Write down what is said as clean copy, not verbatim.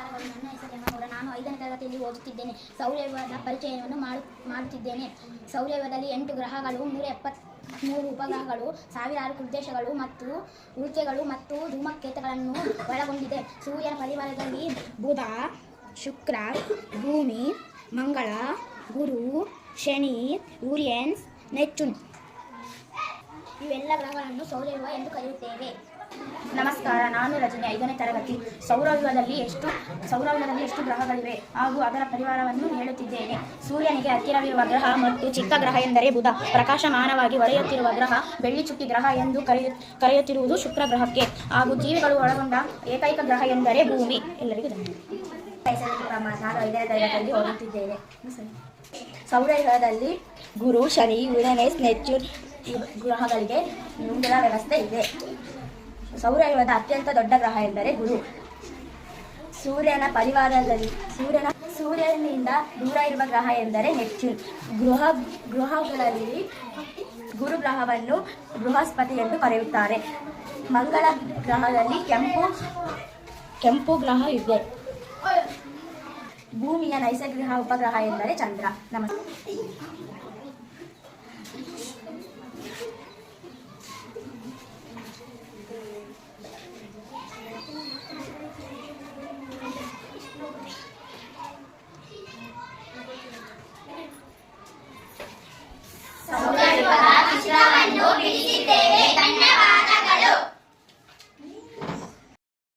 ನಮಸ್ಕಾರಗಳು. ನನ್ನ ಹೆಸರು ಎಮ್ಮನಗೌಡ. ನಾನು 5ನೇ ತರಗತಿಯಲ್ಲಿ ಓದುತ್ತಿದ್ದೇನೆ. ಸೌರವ್ಯೂಹದ ಪರಿಚಯವನ್ನು ಮಾಡುತ್ತಿದ್ದೇನೆ. ಸೌರವ್ಯೂಹದಲ್ಲಿ 8 ಗ್ರಹಗಳು, 173 ಉಪಗ್ರಹಗಳು, ಸಾವಿರಾರು ಪ್ರದೇಶಗಳು ಮತ್ತು ಉಲ್ಕೆಗಳು ಮತ್ತು ಧೂಮಕೇತುಗಳನ್ನು ಒಳಗೊಂಡಿದೆ. ಸೂರ್ಯನ ಪರಿವಾರದಲ್ಲಿ ಬುಧ, ಶುಕ್ರ, ಭೂಮಿ, ಮಂಗಳ, ಗುರು, ಶನಿ, ಯುರೇನಸ್, ನೆಪ್ಚೂನ್ ಇವೆಲ್ಲ ಗ್ರಹಗಳನ್ನು ಸೌರವ್ಯೂಹ ಎಂದು ಕರೆಯುತ್ತೇವೆ. ನಮಸ್ಕಾರ, ನಾನು ರಜನಿ, 5ನೇ ತರಗತಿ. ಸೌರವ್ಯೂಹದಲ್ಲಿ ಎಷ್ಟು ಗ್ರಹಗಳಿವೆ ಹಾಗೂ ಅದರ ಪರಿವಾರವನ್ನು ಹೇಳುತ್ತಿದ್ದೇನೆ. ಸೂರ್ಯನಿಗೆ ಹತ್ತಿರವಿರುವ ಗ್ರಹ ಮತ್ತು ಚಿಕ್ಕ ಗ್ರಹ ಎಂದರೆ ಬುಧ. ಪ್ರಕಾಶಮಾನವಾಗಿ ಹೊಳೆಯುತ್ತಿರುವ ಗ್ರಹ ಬೆಳ್ಳಿ ಚುಕ್ಕಿ ಗ್ರಹ ಎಂದು ಕರೆಯುತ್ತಿರುವುದು ಶುಕ್ರ ಗ್ರಹಕ್ಕೆ. ಹಾಗೂ ಜೀವಿಗಳು ಒಳಗೊಂಡ ಏಕೈಕ ಗ್ರಹ ಎಂದರೆ ಭೂಮಿ. ಎಲ್ಲರಿಗೂ ನಾನು 5ನೇ ತರಗತಿಯಲ್ಲಿ ಓದುತ್ತಿದ್ದೇನೆ. ಸೌರವ್ಯೂಹದಲ್ಲಿ ಗುರು, ಶನಿ, ಯುರೇನಸ್, ನೆಪ್ಚೂನ್ ಗ್ರಹಗಳಿಗೆ ಮುಂದಿನ ವ್ಯವಸ್ಥೆ ಇದೆ. ಸೌರವ್ಯೂಹದ ಅತ್ಯಂತ ದೊಡ್ಡ ಗ್ರಹ ಎಂದರೆ ಗುರು. ಸೂರ್ಯನ ಪರಿವಾರದಲ್ಲಿ ಸೂರ್ಯನಿಂದ ದೂರ ಇರುವ ಗ್ರಹ ಎಂದರೆ ನೆಪ್ಚೂನ್. ಗ್ರಹಗಳಲ್ಲಿ ಗುರು ಗ್ರಹವನ್ನು ಬೃಹಸ್ಪತಿ ಎಂದು ಕರೆಯುತ್ತಾರೆ. ಮಂಗಳ ಗ್ರಹದಲ್ಲಿ ಕೆಂಪು ಗ್ರಹ ಇದೆ. ಭೂಮಿಯ ನೈಸರ್ಗಿಕ ಉಪಗ್ರಹ ಎಂದರೆ ಚಂದ್ರ. ನಮಸ್ತೆ.